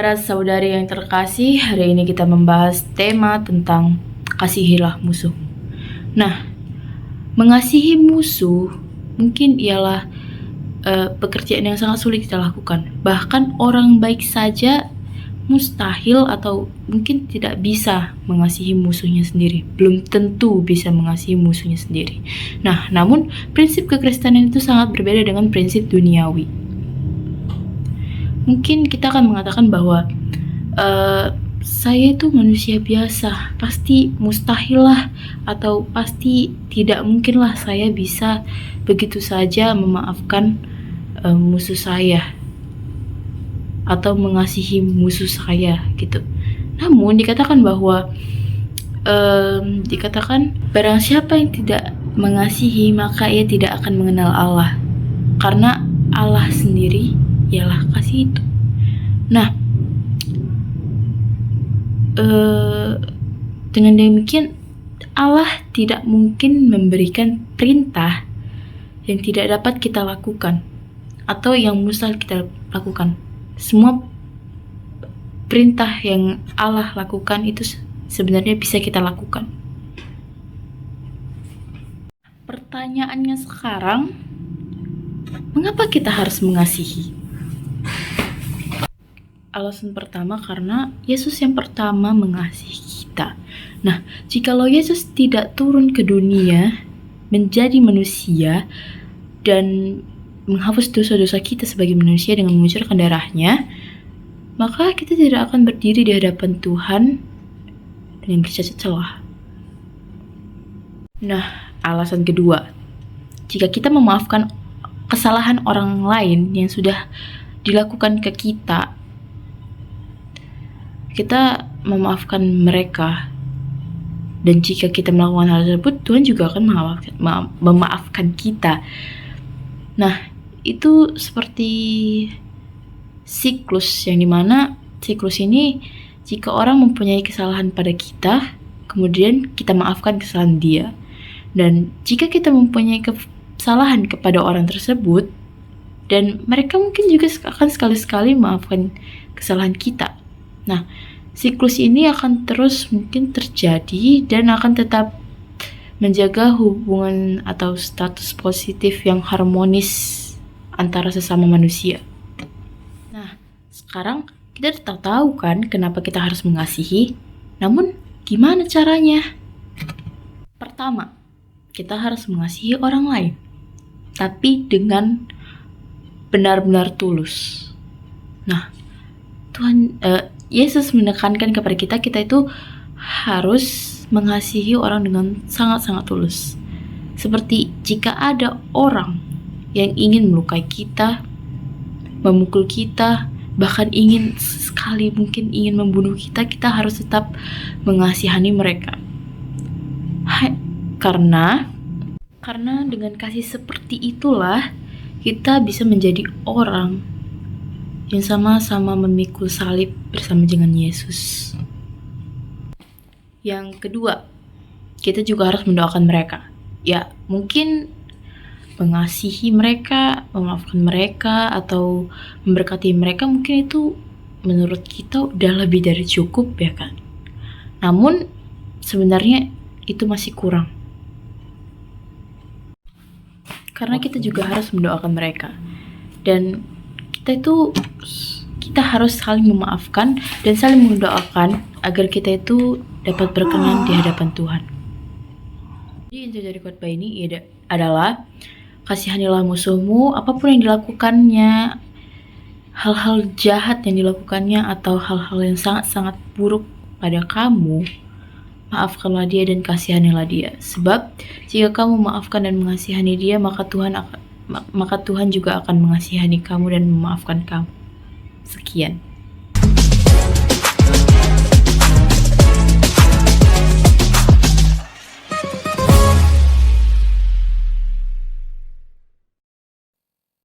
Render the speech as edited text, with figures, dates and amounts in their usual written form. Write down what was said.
Saudara-saudari yang terkasih, hari ini kita membahas tema tentang kasihilah musuh. Nah, mengasihi musuh mungkin ialah pekerjaan yang sangat sulit kita lakukan. Bahkan orang baik saja mustahil atau mungkin tidak bisa mengasihi musuhnya sendiri. Belum tentu bisa mengasihi musuhnya sendiri. Nah, namun prinsip kekristenan itu sangat berbeda dengan prinsip duniawi. Mungkin kita akan mengatakan bahwa saya itu manusia biasa, pasti mustahil lah, atau pasti tidak mungkin lah saya bisa begitu saja memaafkan musuh saya atau mengasihi musuh saya gitu. Namun dikatakan bahwa barang siapa yang tidak mengasihi maka ia tidak akan mengenal Allah, karena Allah sendiri ialah kasih itu. Nah, dengan demikian Allah tidak mungkin memberikan perintah yang tidak dapat kita lakukan atau yang mustahil kita lakukan. Semua perintah yang Allah lakukan itu sebenarnya bisa kita lakukan. Pertanyaannya sekarang, mengapa kita harus mengasihi? Alasan pertama, karena Yesus yang pertama mengasihi kita. Nah, jikalau Yesus tidak turun ke dunia menjadi manusia dan menghapus dosa-dosa kita sebagai manusia dengan mengucurkan darahnya, maka kita tidak akan berdiri di hadapan Tuhan dengan bercacat celah. Nah, alasan kedua, jika kita memaafkan kesalahan orang lain yang sudah dilakukan ke kita, kita memaafkan mereka. Dan jika kita melakukan hal tersebut, Tuhan juga akan memaafkan kita. Nah, itu seperti siklus, yang dimana siklus ini, jika orang mempunyai kesalahan pada kita, kemudian kita maafkan kesalahan dia. Dan jika kita mempunyai kesalahan kepada orang tersebut, dan mereka mungkin juga akan sekali-sekali memaafkan kesalahan kita. Nah, siklus ini akan terus mungkin terjadi dan akan tetap menjaga hubungan atau status positif yang harmonis antara sesama manusia. Nah, sekarang kita tahu kan kenapa kita harus mengasihi. Namun, gimana caranya? Pertama, kita harus mengasihi orang lain, tapi dengan benar-benar tulus. Nah, Yesus menekankan kepada kita itu harus mengasihi orang dengan sangat-sangat tulus. Seperti jika ada orang yang ingin melukai kita, memukul kita, bahkan mungkin ingin membunuh kita, kita harus tetap mengasihani mereka. Karena dengan kasih seperti itulah kita bisa menjadi orang yang sama-sama memikul salib bersama dengan Yesus. Yang kedua, kita juga harus mendoakan mereka. Ya, mungkin mengasihi mereka, memaafkan mereka, atau memberkati mereka, mungkin itu menurut kita udah lebih dari cukup, ya kan? Namun, sebenarnya itu masih kurang. Karena kita juga harus mendoakan mereka. Dan kita harus saling memaafkan dan saling mendoakan agar kita itu dapat berkenan di hadapan Tuhan. Jadi inti dari khotbah ini adalah kasihanilah musuhmu, apapun yang dilakukannya, hal-hal jahat yang dilakukannya atau hal-hal yang sangat-sangat buruk pada kamu, maafkanlah dia dan kasihanilah dia. Sebab jika kamu memaafkan dan mengasihani dia, maka Tuhan juga akan mengasihani kamu dan memaafkan kamu. Sekian.